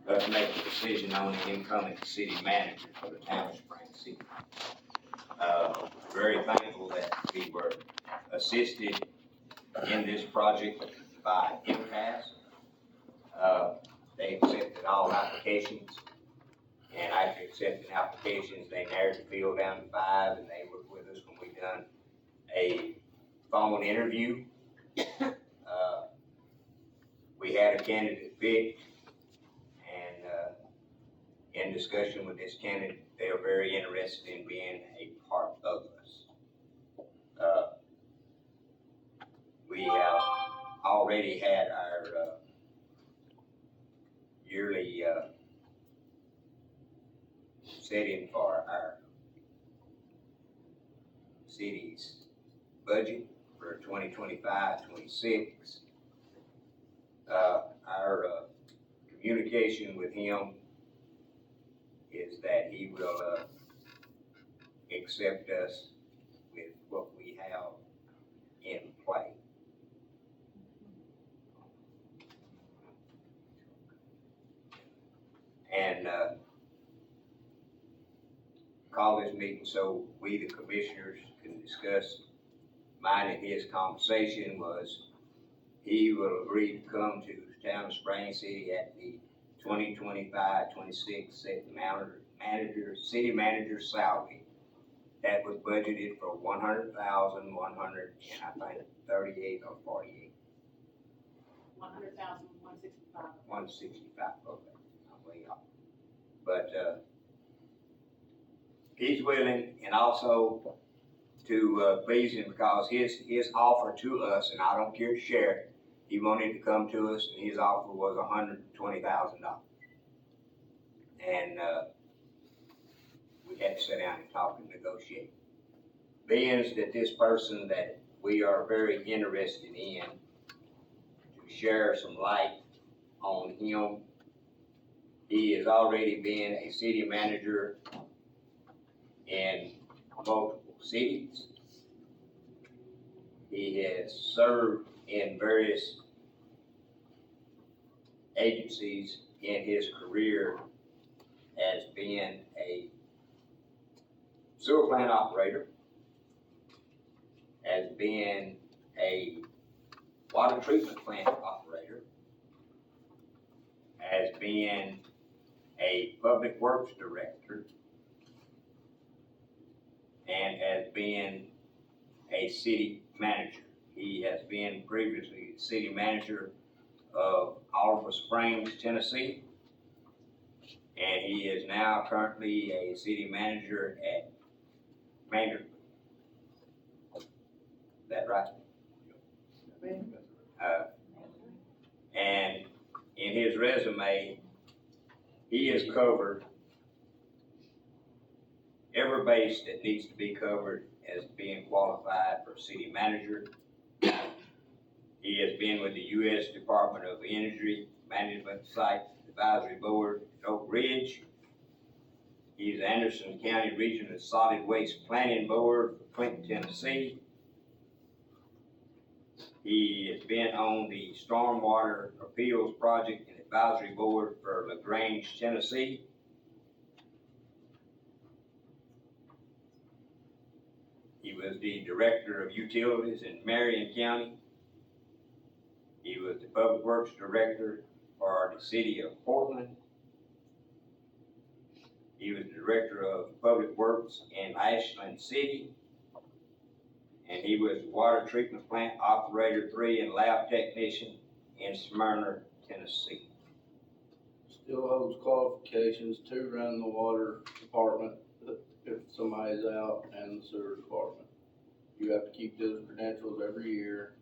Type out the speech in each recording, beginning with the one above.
us make a decision on the incoming city manager for the town of Spring City. Very thankful that we were assisted in this project by MCAS. They accepted all applications, and after accepting applications, they narrowed the field down to 5, and they were with us when we done a phone interview. We had a candidate picked, and in discussion with this candidate, they are very interested in being a part of us. We have already had our yearly setting for our city's budget for 2025-26. Our communication with him is that he will accept us with what we have in play. And call this meeting so we, the commissioners, can discuss. Mine and his conversation was he will agree to come to the town of Spring City at the 2025-26 city manager salary that was budgeted for $100,138 or 48. 100,165. 165. Okay, I'm way off. But he's willing, and also to please him, because his offer to us, and I don't care to share it, he wanted to come to us, and his offer was $120,000. And we had to sit down and talk and negotiate. Being that this person that we are very interested in, to share some light on him, he has already been a city manager in multiple cities. He has served in various agencies in his career as being a sewer plant operator, as being a water treatment plant operator, as being a public works director, and as being a city manager. He has been previously city manager of Oliver Springs, Tennessee, and he is now currently a city manager at Maynard. Is that right? And in his resume, he has covered every base that needs to be covered as being qualified for city manager. He has been with the U.S. Department of Energy Management Site Advisory Board at Oak Ridge. He's Anderson County Regional Solid Waste Planning Board for Clinton, Tennessee. He has been on the Stormwater Appeals Project and Advisory Board for LaGrange, Tennessee. He was the Director of Utilities in Marion County. He was the Public Works Director for the City of Portland. He was the Director of Public Works in Ashland City. And he was Water Treatment Plant Operator 3 and Lab Technician in Smyrna, Tennessee. Still holds qualifications to run the water department if somebody's out, and the sewer department. You have to keep those credentials every year.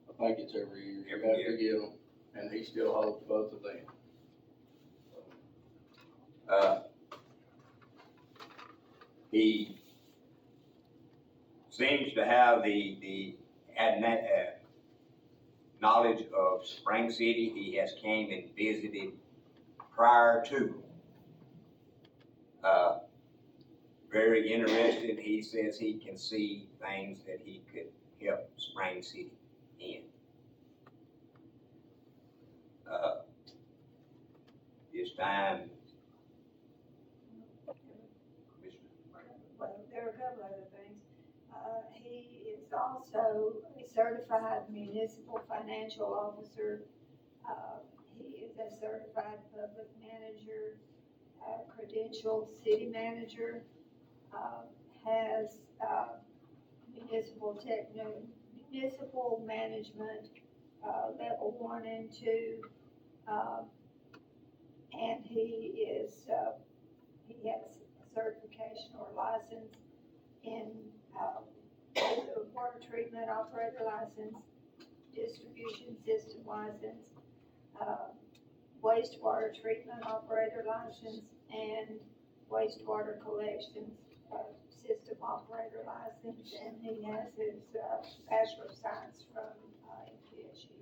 I think it's every year. You have to give them, and he still holds both of them. He seems to have the knowledge of Spring City. He has came and visited prior to. Very interested. He says he can see things that he could help Spring City in. This time, Commissioner. Well, there are a couple other things. He is also a certified municipal financial officer. He is a certified public manager, credentialed city manager, has, municipal management, level 1 and 2. And he is, he has a certification or license in, the water treatment operator license, distribution system license, wastewater treatment operator license, and wastewater collections, system operator license, and he has his, Bachelor of Science from, MTSU.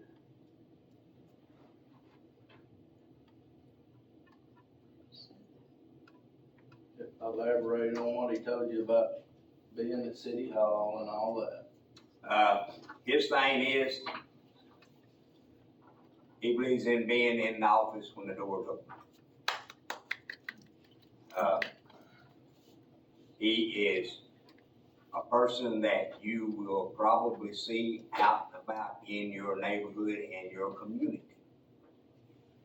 Elaborate on what he told you about being at City Hall and all that. His thing is, he believes in being in the office when the door's open. He is a person that you will probably see out and about in your neighborhood and your community.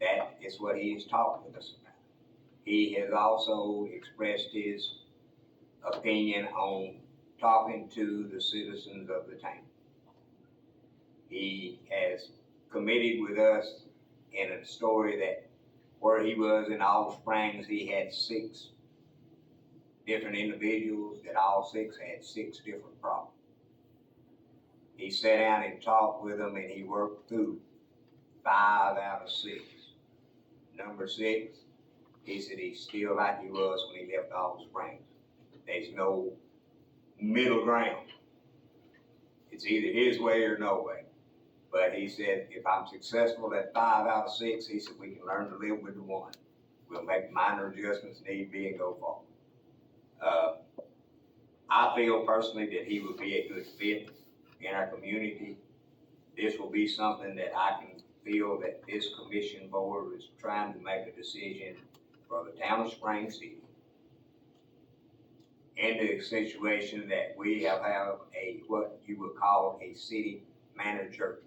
That is what he is talking to us about. He has also expressed his opinion on talking to the citizens of the town. He has committed with us in a story that where he was in Olive Springs, he had 6 different individuals that all 6 had 6 different problems. He sat down and talked with them and he worked through 5 out of 6. Number 6, he said he's still like he was when he left Olive Springs. There's no middle ground. It's either his way or no way. But he said, if I'm successful at 5 out of 6, he said, we can learn to live with the 1. We'll make minor adjustments need be and go forward. I feel personally that he would be a good fit in our community. This will be something that I can feel that this commission board is trying to make a decision for the town of Spring City in the situation that we have a, what you would call a city manager.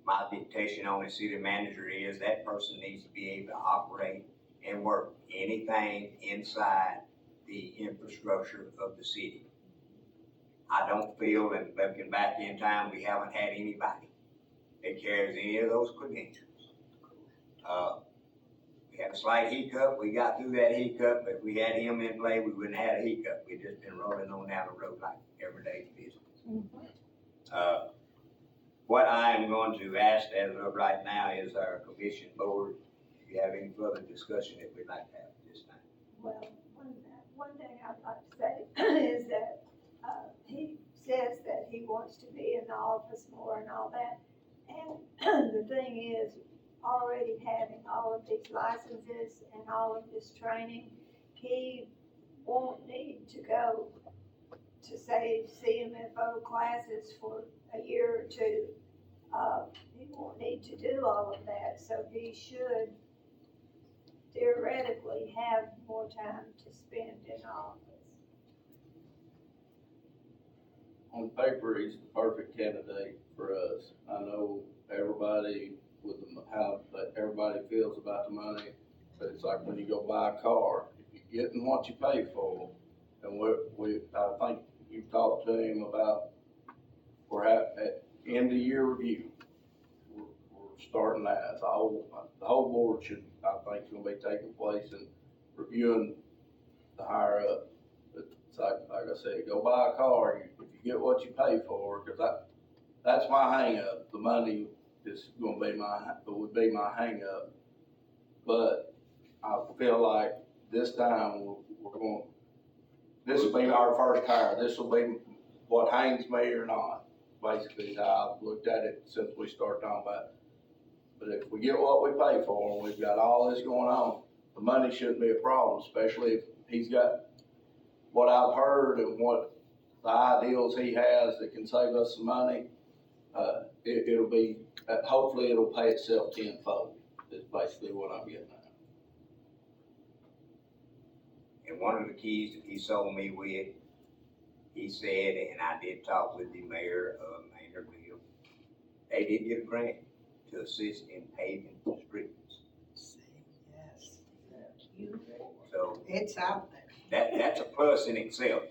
My dictation on a city manager is that person needs to be able to operate and work anything inside the infrastructure of the city. I don't feel, and looking back in time, we haven't had anybody that carries any of those credentials. We had a slight hiccup. We got through that hiccup, but if we had him in play, we wouldn't have had a hiccup. We'd just been rolling on down the road like everyday business. What I am going to ask as of right now is our commission board, if you have any further discussion that we'd like to have at this time. Well, one thing I'd like to say is that, he says that he wants to be in the office more and all that. And the thing is, already having all of these licenses and all of this training, he won't need to go to say CMFO classes for a year or 2. He won't need to do all of that, so he should theoretically have more time to spend in office. On paper, he's the perfect candidate for us. I know everybody with how everybody feels about the money, but it's like when you go buy a car, if you're getting what you pay for, and I think you talked to him about, we're at end of year review. We're starting that. The whole board should, I think, gonna be taking place and reviewing the higher up. But it's like I said, go buy a car, if you get what you pay for, because that's my hang up. The money is gonna be would be my hang up. But I feel like this time this will be our first hire. This will be what hangs me or not. Basically, how I've looked at it since we started talking about it. But if we get what we pay for, and we've got all this going on, the money shouldn't be a problem, especially if he's got what I've heard and what the ideals he has that can save us some money. It'll be, hopefully it'll pay itself tenfold, is basically what I'm getting at. And one of the keys that he sold me with, he said, and I did talk with the mayor of Maynardville, they did get a grant to assist in paving the streets. See, yes. You, So it's out there. that's a plus in itself,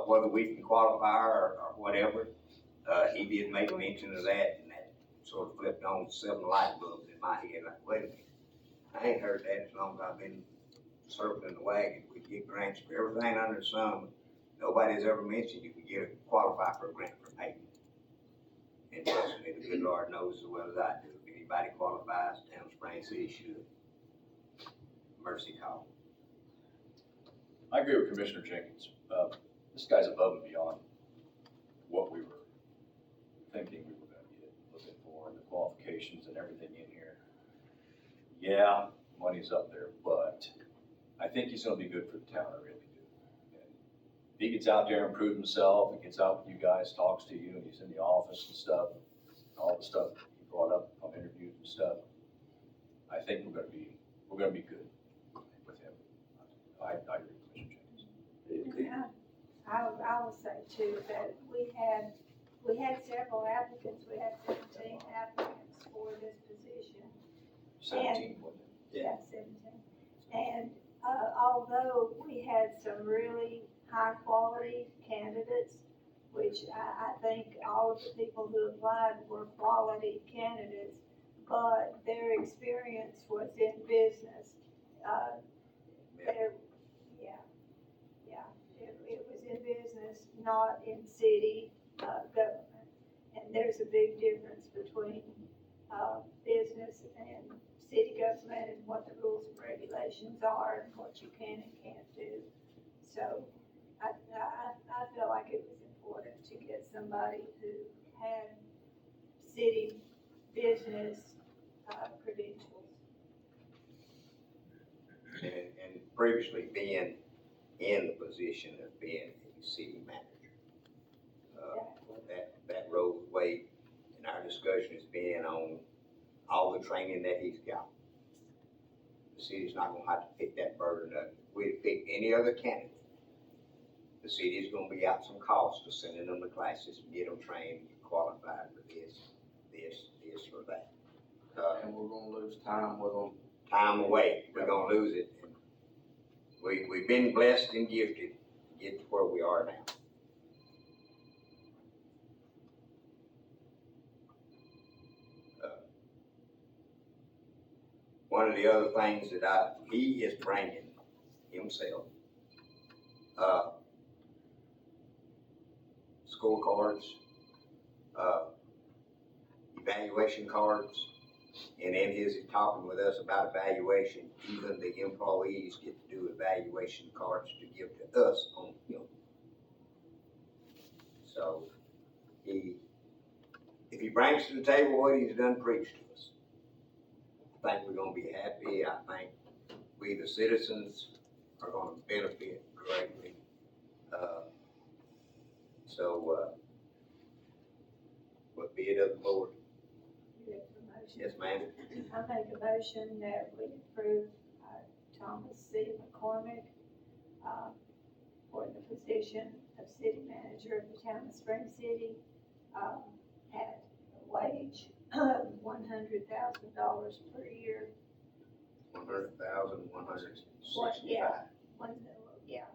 whether we can qualify or whatever. He did make mention of that, and that sort of flipped on 7 light bulbs in my head, like, wait a minute. I ain't heard that as long as I've been circling the wagon. We get grants for everything under the sun. Nobody's ever mentioned you can qualify for a grant for paving. And trust me, the good Lord knows as well as I do. If anybody qualifies, Town Spring City should. Mercy call. I agree with Commissioner Jenkins. This guy's above and beyond what we were thinking we were gonna get, looking for, and the qualifications and everything in here. Yeah, money's up there, but I think he's gonna be good for the town, I really do. And if he gets out there and proves himself, and gets out with you guys, talks to you, and he's in the office and stuff, all the stuff he brought up on interviews and stuff, I think we're gonna be good with him. I agree with Commissioner Jenkins. Yeah, I will say too, that we had several applicants, we had 17 applicants for this position. 17, wasn't it? Yeah, 17. And, although we had some really high-quality candidates, which I think all of the people who applied were quality candidates, but their experience was in business. Their, it was in business, not in city, government. And there's a big difference between, business and city government and what the rules and regulations are and what you can and can't do. So I feel like it was important to get somebody who had city business, credentials. And previously being in the position of being a city manager. That role weight in our discussion has been on all the training that he's got. The city's not gonna have to pick that burden up. If we pick any other candidate, the city's gonna be out some cost to sending them to classes, get them trained, get qualified for this, or that. And we're gonna lose time with them. Time away, we're gonna lose it. And we've been blessed and gifted to get to where we are now. One of the other things that he is bringing himself, scorecards, evaluation cards, and in his talking with us about evaluation, even the employees get to do evaluation cards to give to us on him. So if he brings to the table what he's done preached to us, I think we're gonna be happy. I think we, the citizens, are gonna benefit greatly. What be it of the Lord? You have a motion? Yes, ma'am. I make a motion that we approve, Thomas C. McCormick, for the position of city manager of the town of Spring City, at a wage of $100,000 per year. 100,000, 165. Yeah,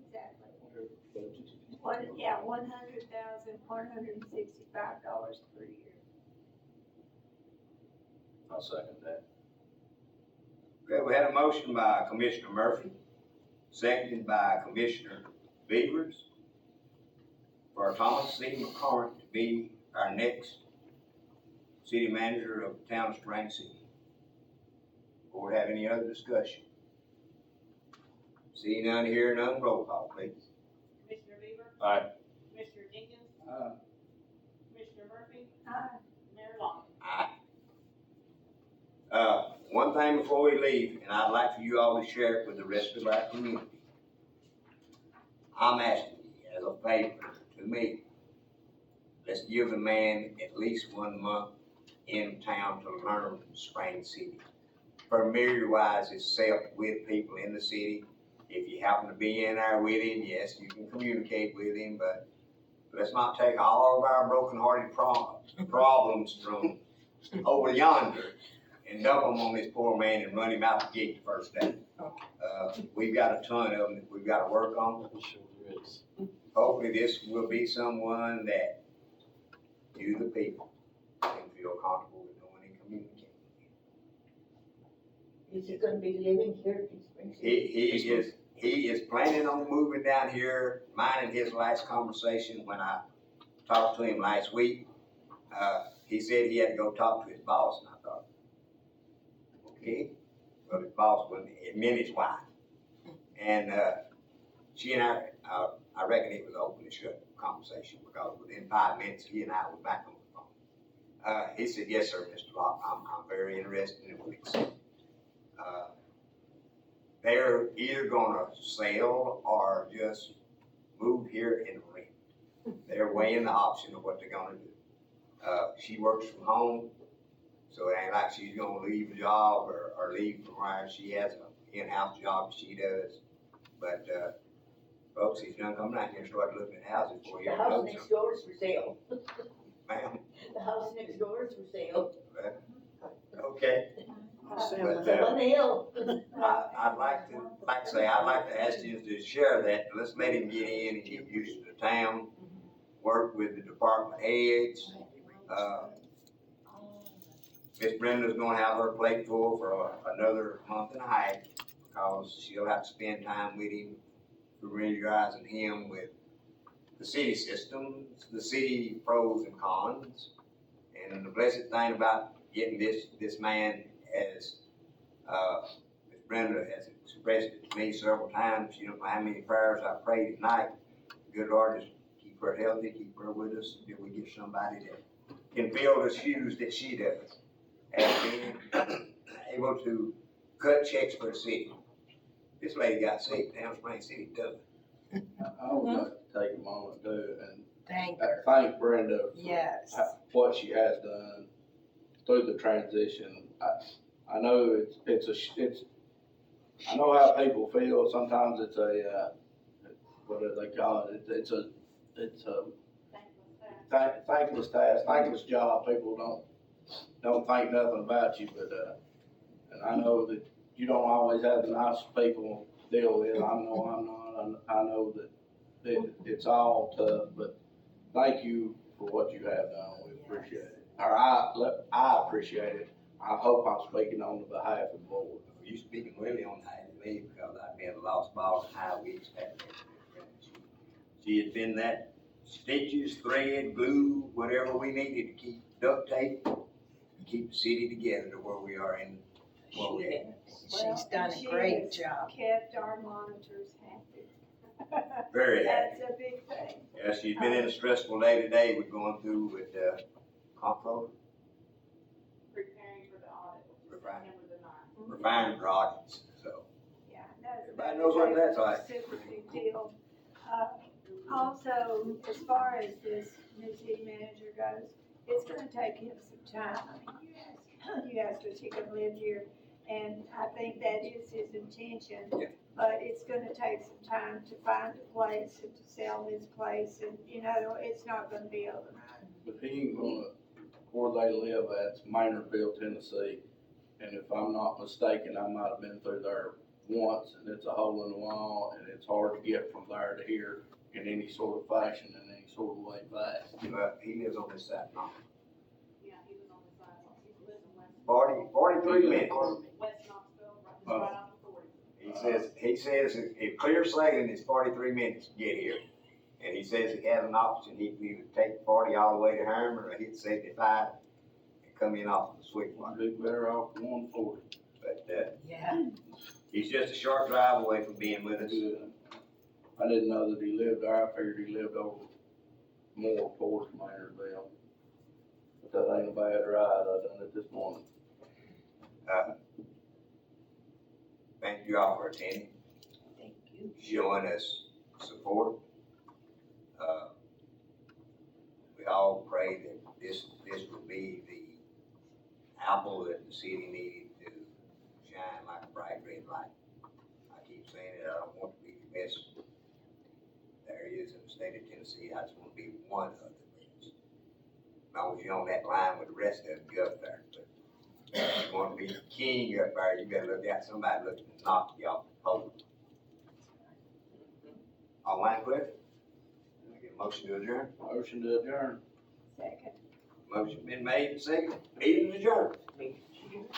exactly. $100,165 per year. I'll second that. Okay, we had a motion by Commissioner Murphy, seconded by Commissioner Beavers, for Thomas C. McCormick to be our next city manager of the town of Spring City. Board have any other discussion? See none, hear none, roll call, please. Commissioner Bieber. Aye. Commissioner Jenkins. Uh, Commissioner Murphy. Aye. Mayor Long. Aye. One thing before we leave, and I'd like for you all to share it with the rest of our community. I'm asking you as a favor to me, let's give the man at least 1 month in town to learn Spring City. Familiarize himself with people in the city. If you happen to be in there with him, yes, you can communicate with him, but let's not take all of our broken-hearted problems from over yonder and dump them on this poor man and run him out the gate the first day. We've got a ton of them that we've got to work on. Hopefully this will be someone that you, the people, can feel comfortable with knowing and communicating with. Is he gonna be living here in Spring City? He is planning on moving down here. Mine and his last conversation when I talked to him last week, he said he had to go talk to his boss, and I thought, okay. But his boss wasn't, it meant his wife. And, she and I reckon it was an open and shut conversation, because within 5 minutes, he and I were back on the phone. He said, yes, sir, Mr. Locke, I'm very interested in what he said. They're either gonna sell or just move here and rent. They're weighing the option of what they're gonna do. She works from home, so it ain't like she's gonna leave a job or leave from where she has an in-house job she does. But, folks, he's done come down here and started looking at houses for you. The house next door is for sale. Ma'am, The house next door is for sale. okay. It's But, on the hill. I'd like to ask you to share that. Let's let him get in and get used to the town, work with the department heads. Miss Brenda's gonna have her plate full for another month and a half, because she'll have to spend time with him, familiarizing him with the city systems, the city pros and cons. And the blessed thing about getting this man, as Miss Brenda has expressed it to me several times, you don't know how many prayers I prayed at night. Good Lord, just keep her healthy, keep her with us until we get somebody that can fill the shoes that she does. And being able to cut checks for the city. This lady got saved down Spring City, doesn't it? I would like to take a moment too and Thank her. thank Brenda for Yes. what she has done through the transition. I know I know how people feel. Sometimes it's what do they call it? It's a thankless task, thankless job. People don't think nothing about you, but, and I know that you don't always have the nicest people to deal with. I know I'm not. I know that it's all tough, but thank you for what you have done. We appreciate it. Or I appreciate it. I hope I'm speaking on the behalf of the board. You speaking really on behalf of me, because I've been a lost boss in how we expect her. She has been that stitches, thread, glue, whatever we needed to keep duct tape, to keep the city together to where we are in, where we at. She's done a great job. Kept our monitors happy. Very happy. That's a big thing. Yeah, she's been in a stressful day today with going through with, comptroller, Preparing for the audit, which is Right. September the 9th. refining projects, so. Yeah, that's. Everybody knows what that's like. Super big deal. Also, as far as this new city manager goes, it's gonna take him some time. I mean, you asked if he could live here, and I think that is his intention. Yeah. But it's gonna take some time to find a place and to sell his place, and, it's not gonna be overnight. But he ain't gonna, where they live at's Maynardville, Tennessee. And if I'm not mistaken, I might have been through there once, and it's a hole in the wall, and it's hard to get from there to here in any sort of fashion, in any sort of way fast. But he lives on this side now. Yeah, he was on the sidewalk. He lives in West. 43 minutes. West Knoxville, right off the 40. He says if clear sailing is 43 minutes to get here. And he says he has an option, he can either take 40 all the way to Herman, or hit 75 and come in off the Sweetwater. I'd be better off 140. But, Yeah. he's just a short drive away from being with us. I didn't know that he lived there. I figured he lived over more towards Maynardville. But that ain't a bad ride. I done it this morning. Thank you all for attending, Thank you. showing us support. We all pray that this will be the apple that the city needed to shine like a bright red light. I keep saying it, I don't want Tennessee, I just wanna be one of the best. As long as you're on that line with the rest of them, you up there. But if you wanna be king up there, you better look out, somebody looking to knock you off the pole. All right, Cliff? Can I get a motion to adjourn? Motion to adjourn. Second. Motion been made, and seconded, meeting adjourned. Thank you.